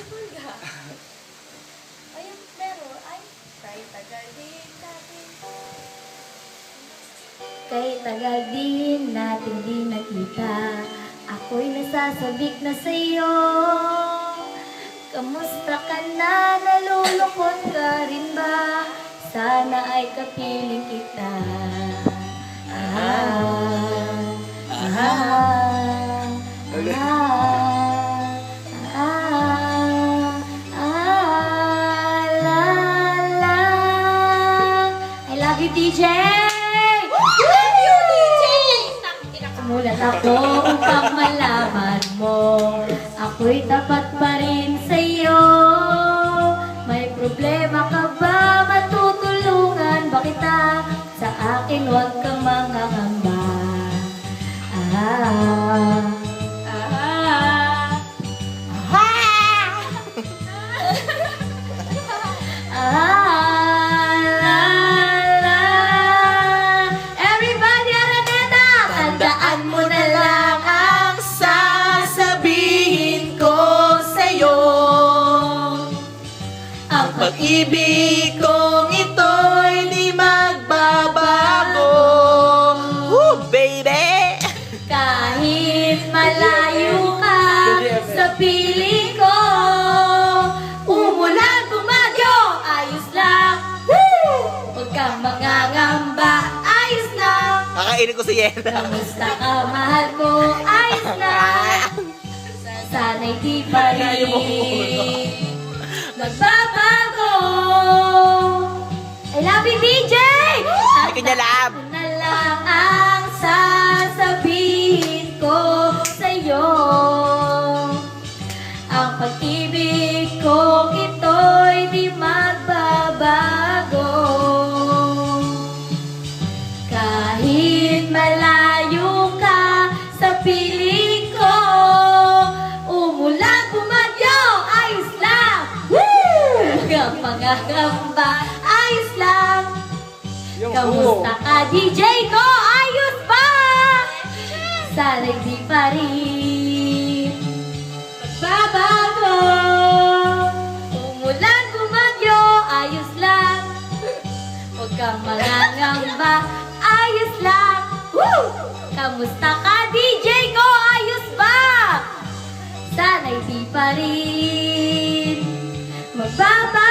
Bulga. Ayun, pero, ay, kahit tagal din natin. Kahit tagal din natin di nakita, ako'y nasasabik na sa'yo. Kamusta ka na? Nalulungkot ka rin ba? Sana ay kapiling kita. I love you, DJ! Love you, DJ! Sumulat ako upang malaman mo, ako'y tapat pa rin sa'yo. May problema ka ba? Matutulungan ba kita? Sa akin huwag kang mangangamba. Everybody, Araneta! Tandaan mo na lang ang sasabihin ko sa'yo. Ang pag-ibig kong ito'y di magbabago. Woo, baby! Kahit malayo ka sa piling ko, umulan, bumagyo, ayos lang. Huwag kang mangangamba, ayos lang. Kakainin ko si Yena. Kamusta ka, mahal ko, ayos lang. Sana'y di pa rin magbabago. I love you, DJ! Ay, kanya lab. Ako na lang ang sasabihin ko sa'yo. Ang pag-ibig kong ito'y di magbabago. Kahit malayo ka sa piling ko, umulan, bumagyo, ayos lang. Huwag kang mangangamba, ayos lang. Kamusta ka, DJ ko? Ayos ba? Sana'y di pa rin magbabago. Umulan, bumagyo, ayos lang. Huwag kang mangangamba, ayos lang. Woo! Kamusta ka, DJ ko? Ayos ba? Sana'y di pa rin magbabago.